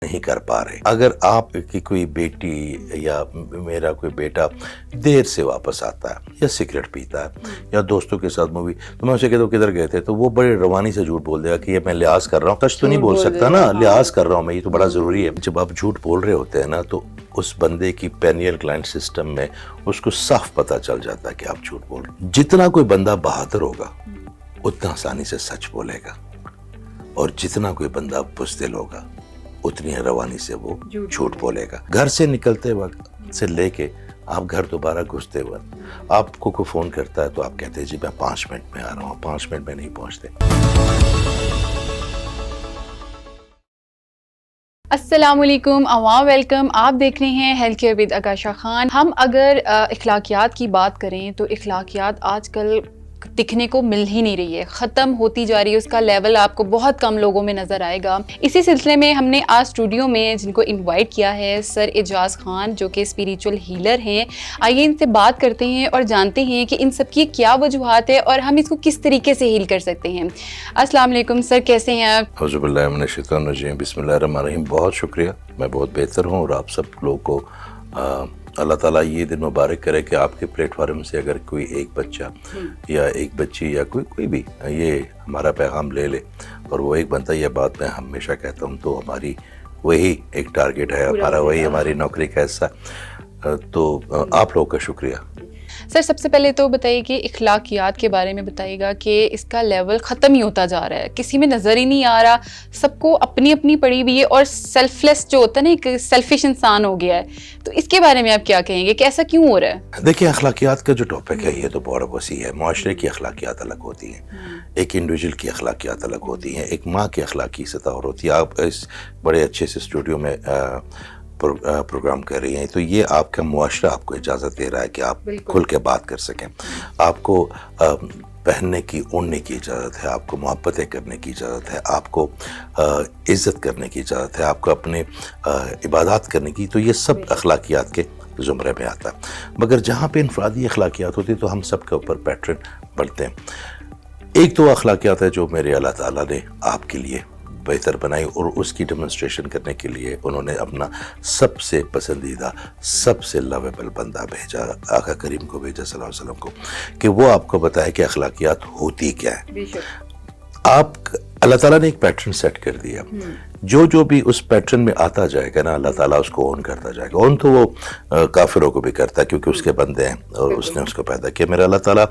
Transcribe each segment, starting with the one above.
نہیں کر پا رہے. اگر آپ کی کوئی بیٹی یا میرا کوئی بیٹا دیر سے واپس آتا ہے یا سگریٹ پیتا ہے یا دوستوں کے ساتھ مووی، تو میں اسے کہتا ہوں کدھر گئے تھے، تو وہ بڑے روانی سے جھوٹ بول دے گا کہ یہ میں لحاظ کر رہا ہوں. سچ تو نہیں بول سکتا نا، لحاظ کر رہا ہوں میں، یہ تو بڑا ضروری ہے. جب آپ جھوٹ بول رہے ہوتے ہیں نا تو اس بندے کی پینیل گلینڈ سسٹم میں اس کو صاف پتہ چل جاتا ہے کہ آپ جھوٹ بول رہے ہیں. جتنا کوئی بندہ بہادر ہوگا اتنا آسانی سے سچ بولے گا، اور جتنا کوئی بندہ بزدل ہوگا اتنی روانی سے وہ جھوٹ بولے گا. گھر سے نکلتے وقت سے لے کے آپ گھر دوبارہ گھستے وقت آپ کو کوئی فون کرتا ہے تو آپ کہتے ہیں جی میں 5 منٹ میں آ رہا ہوں، 5 منٹ میں نہیں پہنچتے. السلام علیکم، عوام ویلکم. آپ دیکھ رہے ہیں ہیلتھ کیئر ود عکاشہ خان. ہم اگر اخلاقیات کی بات کریں تو اخلاقیات آج کل دکھنے کو مل ہی نہیں رہی ہے، ختم ہوتی جا رہی ہے. اس کا لیول آپ کو بہت کم لوگوں میں نظر آئے گا. اسی سلسلے میں ہم نے آج اسٹوڈیو میں جن کو انوائٹ کیا ہے سر اعجاز خان، جو کہ اسپریچول ہیلر ہیں. آئیے ان سے بات کرتے ہیں اور جانتے ہیں کہ ان سب کی کیا وجوہات ہے اور ہم اس کو کس طریقے سے ہیل کر سکتے ہیں. السلام علیکم سر، کیسے ہیں آپ؟ اعوذ باللہ من الشیطان الرجیم، بسم اللہ الرحمن الرحیم. بہت شکریہ، میں بہت بہتر ہوں، اور آپ سب لوگوں کو اللہ تعالیٰ یہ دن مبارک کرے کہ آپ کے پلیٹ فارم سے اگر کوئی ایک بچہ یا ایک بچی یا کوئی بھی یہ ہمارا پیغام لے لے اور وہ ایک بنتا. یہ بات میں ہمیشہ کہتا ہوں، تو ہماری وہی ایک ٹارگیٹ ہے ہمارا، وہی ہماری نوکری کا حصہ. تو آپ لوگوں کا شکریہ. سر سب سے پہلے تو بتائیے کہ اخلاقیات کے بارے میں بتائیے گا کہ اس کا لیول ختم ہی ہوتا جا رہا ہے، کسی میں نظر ہی نہیں آ رہا، سب کو اپنی اپنی پڑی ہوئی ہے، اور سیلف لیس جو ہوتا ہے نا، ایک سیلفش انسان ہو گیا ہے. تو اس کے بارے میں آپ کیا کہیں گے کہ ایسا کیوں ہو رہا ہے؟ دیکھیں، اخلاقیات کا جو ٹاپک ہے یہ تو بہت وسیع ہے. معاشرے کی اخلاقیات الگ ہوتی ہیں، ایک انڈیویجول کی اخلاقیات الگ ہوتی ہیں، ایک ماں کی اخلاقی سطح اور ہوتی ہے. آپ اس بڑے اچھے سے اسٹوڈیو میں پروگرام کر رہی ہیں، تو یہ آپ کا معاشرہ آپ کو اجازت دے رہا ہے کہ آپ کھل کے بات کر سکیں. آپ کو پہننے کی، اوڑھنے کی اجازت ہے، آپ کو محبتیں کرنے کی اجازت ہے، آپ کو عزت کرنے کی اجازت ہے، آپ کو اپنے عبادات کرنے کی. تو یہ سب اخلاقیات کے زمرے میں آتا ہے. مگر جہاں پہ انفرادی اخلاقیات ہوتی تو ہم سب کے اوپر پیٹرن بڑھتے ہیں. ایک تو اخلاقیات ہے جو میرے اللہ تعالیٰ نے آپ کے لیے بہتر بنائی، اور اس کی ڈیمونسٹریشن کرنے کے لیے انہوں نے اپنا سب سے پسندیدہ، سب سے لویبل بندہ بھیجا، آقا کریم کو بھیجا صلی اللہ علیہ وسلم کو، کہ وہ آپ کو بتائے کہ اخلاقیات ہوتی کیا ہے. آپ اللہ تعالیٰ نے ایک پیٹرن سیٹ کر دیا، جو بھی اس پیٹرن میں آتا جائے گا نا، اللہ تعالیٰ اس کو اون کرتا جائے گا. اون تو وہ کافروں کو بھی کرتا ہے کیونکہ اس کے بندے ہیں اور اس نے اس کو پیدا کیا. میرا اللہ تعالیٰ،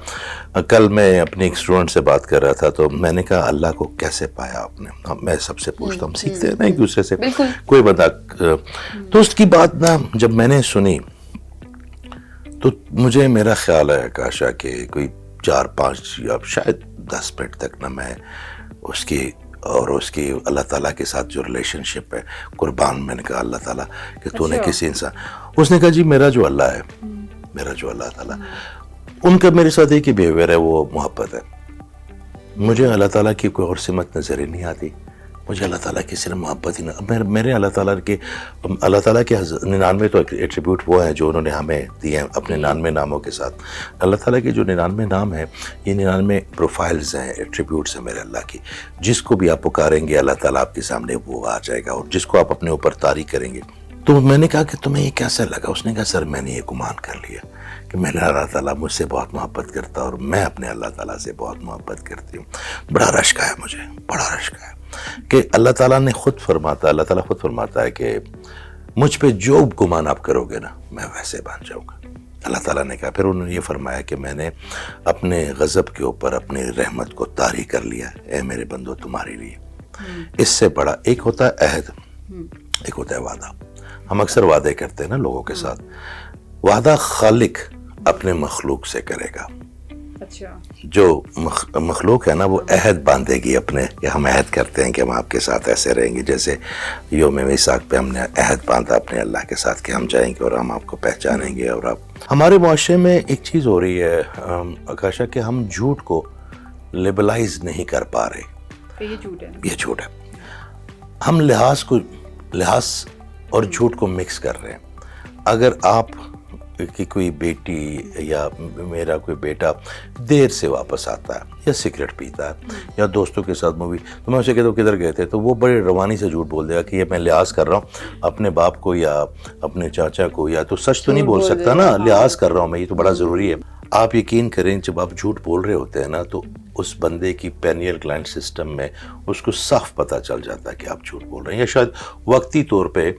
کل میں اپنے ایک اسٹوڈنٹ سے بات کر رہا تھا تو میں نے کہا اللہ کو کیسے پایا آپ نے؟ میں سب سے پوچھتا ہوں، سیکھتے ہیں نا ایک دوسرے سے. کوئی بندہ تو اس کی بات نا جب میں نے سنی تو مجھے، میرا خیال ہے عکاشہ کہ کوئی 4-5 یا شاید 10 منٹ تک نا میں اس کی اور اس کی اللہ تعالیٰ کے ساتھ جو ریلیشن شپ ہے قربان. میں نے کہا اللہ تعالیٰ کہ تو نے کسی انسان، اس نے کہا جی میرا جو اللہ ہے، میرا جو اللہ تعالیٰ، ان کا میرے ساتھ ایک ہی بیہیویئر ہے، وہ محبت ہے. مجھے اللہ تعالیٰ کی کوئی اور سمت نظر ہی نہیں آتی. مجھے اللہ تعالیٰ کی صرف محبت ہی نہ، میرے اللہ تعالیٰ کے 99 تو ایٹریبیوٹ وہ ہیں جو انہوں نے ہمیں دیے ہیں اپنے 99 ناموں کے ساتھ. اللہ تعالیٰ کے جو 99 نام ہیں، یہ 99 پروفائلز ہیں، ایٹریبیوٹس ہیں میرے اللہ کی. جس کو بھی آپ پکاریں گے اللہ تعالیٰ آپ کے سامنے وہ آ جائے گا، اور جس کو آپ اپنے اوپر طاری کریں گے. تو میں نے کہا کہ تمہیں یہ کیسا لگا؟ اس نے کہا سر میں نے یہ گمان کر لیا کہ میرا اللہ تعالیٰ مجھ سے بہت محبت کرتا ہے اور میں اپنے اللہ تعالیٰ سے بہت محبت کرتی ہوں. بڑا رشک ہے مجھے، بڑا رشک ہے کہ اللہ تعالیٰ نے خود فرماتا ہے کہ مجھ پہ جو گمان آپ کرو گے نا میں ویسے بن جاؤں گا. اللہ تعالیٰ نے کہا، پھر انہوں نے یہ فرمایا کہ میں نے اپنے غضب کے اوپر اپنی رحمت کو طاری کر لیا، اے میرے بندو تمہارے لیے. اس سے بڑا ایک ہوتا ہے عہد، ایک ہوتا ہے وعدہ. ہم اکثر وعدے کرتے ہیں نا لوگوں کے ساتھ. وعدہ خالق اپنے مخلوق سے کرے گا. جو مخلوق ہے نا وہ عہد باندھے گی اپنے، کہ ہم عہد کرتے ہیں کہ ہم آپ کے ساتھ ایسے رہیں گے. جیسے یوم میثاق پہ ہم نے عہد باندھا اپنے اللہ کے ساتھ کہ ہم جائیں گے اور ہم آپ کو پہچانیں گے. اور آپ، ہمارے معاشرے میں ایک چیز ہو رہی ہے عکاشہ کہ ہم جھوٹ کو لیبلائز نہیں کر پا رہے. یہ جھوٹ ہے. ہم لحاظ اور جھوٹ کو مکس کر رہے ہیں. اگر آپ کہ کوئی بیٹی یا میرا کوئی بیٹا دیر سے واپس آتا ہے یا سگریٹ پیتا ہے یا دوستوں کے ساتھ مووی، تو میں اسے کہتا ہوں کدھر گئے تھے، تو وہ بڑے روانی سے جھوٹ بول دے گا کہ یہ میں لحاظ کر رہا ہوں اپنے باپ کو یا اپنے چاچا کو، یا تو سچ تو نہیں بول سکتا نا، لحاظ کر رہا ہوں میں، یہ تو بڑا ضروری ہے۔ آپ یقین کریں جب آپ جھوٹ بول رہے ہوتے ہیں نا تو اس بندے کی پینیل گلینڈ سسٹم میں اس کو صاف پتہ چل جاتا ہے کہ آپ جھوٹ بول رہے ہیں، یا شاید وقتی طور پہ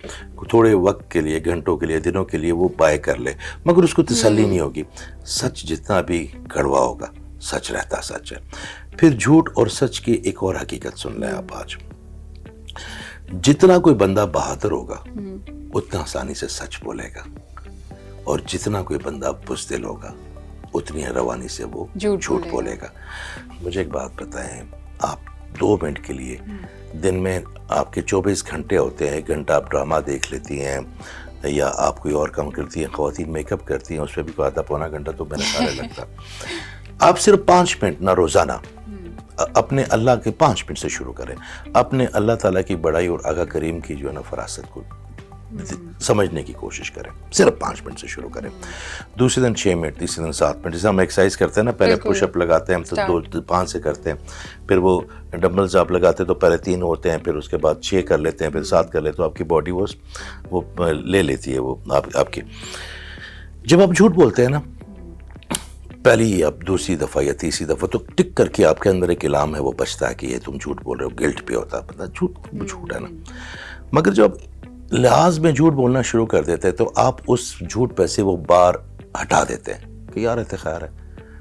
تھوڑے وقت کے لیے، گھنٹوں کے لیے، دنوں کے لیے وہ بائے کر لے، مگر اس کو تسلی نہیں ہوگی۔ سچ جتنا بھی کڑوا ہوگا، سچ رہتا سچ ہے۔ پھر جھوٹ اور سچ کی ایک اور حقیقت سن لیں آپ آج، جتنا کوئی بندہ بہادر ہوگا اتنا آسانی سے سچ بولے گا، اور جتنا کوئی بندہ بزدل ہوگا اتنی روانی سے وہ جھوٹ بولے گا۔ مجھے ایک بات بتائیں، آپ 2 منٹ کے لیے دن میں آپ کے 24 گھنٹے ہوتے ہیں، 1 گھنٹہ آپ ڈرامہ دیکھ لیتی ہیں یا آپ کوئی اور کام کرتی ہیں، خواتین میک اپ کرتی ہیں، اس پہ بھی کوئی آدھا پونا گھنٹہ تو میرے خیال لگتا۔ آپ صرف 5 منٹ نہ روزانہ اپنے اللہ کے 5 منٹ سے شروع کریں، اپنے اللہ تعالیٰ کی بڑائی اور آقا کریم کی جو ہے نا فراست کو سمجھنے کی کوشش کریں، صرف 5 منٹ سے شروع کریں، دوسرے دن 6 منٹ، تیسرے دن 7 منٹ، جیسے ہم ایکسرسائز کرتے ہیں نا، پہلے پش اپ لگاتے ہیں ہم تو 5 سے کرتے ہیں، پھر وہ ڈمبلز آپ لگاتے ہیں تو پہلے 3 ہوتے ہیں، پھر اس کے بعد 6 کر لیتے ہیں، پھر 7 کر لیتے ہیں، تو آپ کی باڈی وہ لے لیتی ہے وہ آپ کی۔ جب آپ جھوٹ بولتے ہیں نا پہلی اب دوسری دفعہ یا تیسری دفعہ، تو ٹک کر کے آپ کے اندر ایک الہام ہے وہ بچتا ہے کہ یہ تم جھوٹ بول رہے ہو، گلٹ پہ ہوتا ہے، پتہ جھوٹ ہے نا۔ مگر جب لحاظ میں جھوٹ بولنا شروع کر دیتے ہیں تو آپ اس جھوٹ پہ سے وہ بار ہٹا دیتے ہیں کہ یار خیر ہے،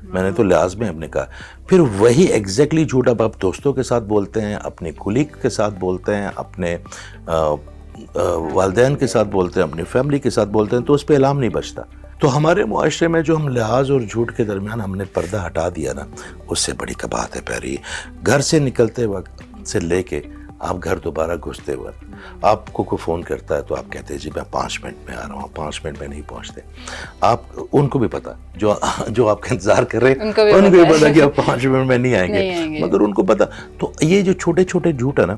میں نے تو لحاظ میں نے کہا، پھر وہی ایگزیکٹلی جھوٹ اب آپ دوستوں کے ساتھ بولتے ہیں، اپنے کولیگ کے ساتھ بولتے ہیں، اپنے والدین کے ساتھ بولتے ہیں، اپنی فیملی کے ساتھ بولتے ہیں، تو اس پہ الہام نہیں بچتا۔ تو ہمارے معاشرے میں جو ہم لحاظ اور جھوٹ کے درمیان ہم نے پردہ ہٹا دیا نا، اس سے بڑی کباہت ہے پہلی۔ گھر سے نکلتے وقت سے لے کے آپ گھر دوبارہ گھستے وقت آپ کو کوئی فون کرتا ہے تو آپ کہتے ہیں جی میں 5 منٹ میں آ رہا ہوں، 5 منٹ میں نہیں پہنچتے۔ آپ ان کو بھی پتا جو آپ کا انتظار کر رہے ہیں، ان کو بھی پتا کہ آپ 5 منٹ میں نہیں آئیں گے، مگر ان کو پتا۔ تو یہ جو چھوٹے چھوٹے جھوٹ ہے نا،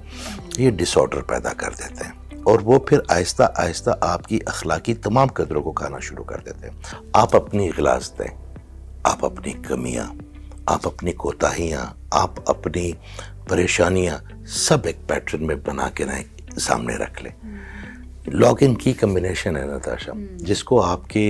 یہ ڈس آرڈر پیدا کر دیتے ہیں، اور وہ پھر آہستہ آہستہ آپ کی اخلاقی تمام قدروں کو کھانا شروع کر دیتے ہیں۔ آپ اپنی غلاظتیں، آپ اپنی کمیاں، آپ اپنی کوتاہیاں، آپ اپنی پریشانیاں سب ایک پیٹرن میں بنا کے سامنے رکھ لیں۔ لاک ان کی کمبینیشن ہے نتاشا، جس کو آپ کے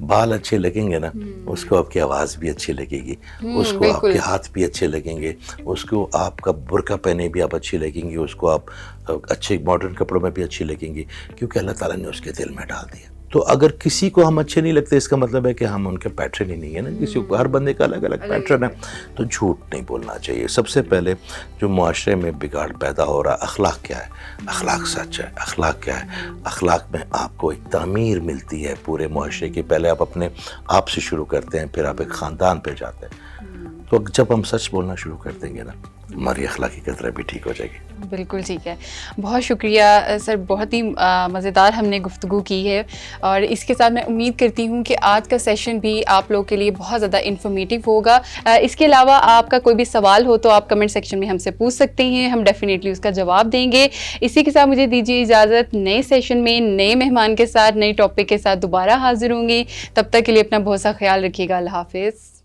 بال اچھے لگیں گے نا، اس کو آپ کی آواز بھی اچھی لگے گی، اس کو آپ کے ہاتھ بھی اچھے لگیں گے، اس کو آپ کا برقع پہنے بھی آپ اچھی لگیں گی، اس کو آپ اچھے ماڈرن کپڑوں میں بھی اچھی لگیں گی، کیونکہ اللہ تعالیٰ نے اس کے دل میں ڈال دیا۔ تو اگر کسی کو ہم اچھے نہیں لگتے، اس کا مطلب ہے کہ ہم ان کے پیٹرن ہی نہیں ہے نا، کسی کو ہر بندے کا الگ الگ پیٹرن ہے۔ تو جھوٹ نہیں بولنا چاہیے۔ سب سے پہلے جو معاشرے میں بگاڑ پیدا ہو رہا، اخلاق کیا ہے؟ اخلاق سچ ہے۔ اخلاق کیا ہے؟ اخلاق میں آپ کو ایک تعمیر ملتی ہے پورے معاشرے کی۔ پہلے آپ اپنے آپ سے شروع کرتے ہیں، پھر آپ ایک خاندان پہ جاتے ہیں۔ تو جب ہم سچ بولنا شروع کر دیں گے نا، ہماری اخلاقی قدریں بھی ٹھیک ہو جائے گی۔ بالکل ٹھیک ہے، بہت شکریہ سر، بہت ہی مزیدار ہم نے گفتگو کی ہے، اور اس کے ساتھ میں امید کرتی ہوں کہ آج کا سیشن بھی آپ لوگوں کے لیے بہت زیادہ انفارمیٹیو ہوگا۔ اس کے علاوہ آپ کا کوئی بھی سوال ہو تو آپ کمنٹ سیکشن میں ہم سے پوچھ سکتے ہیں، ہم ڈیفینیٹلی اس کا جواب دیں گے۔ اسی کے ساتھ مجھے دیجیے اجازت، نئے سیشن میں نئے مہمان کے ساتھ، نئی ٹاپک کے ساتھ دوبارہ حاضر ہوں گی۔ تب تک کے لیے اپنا بہت سا خیال رکھیے گا۔ اللہ حافظ۔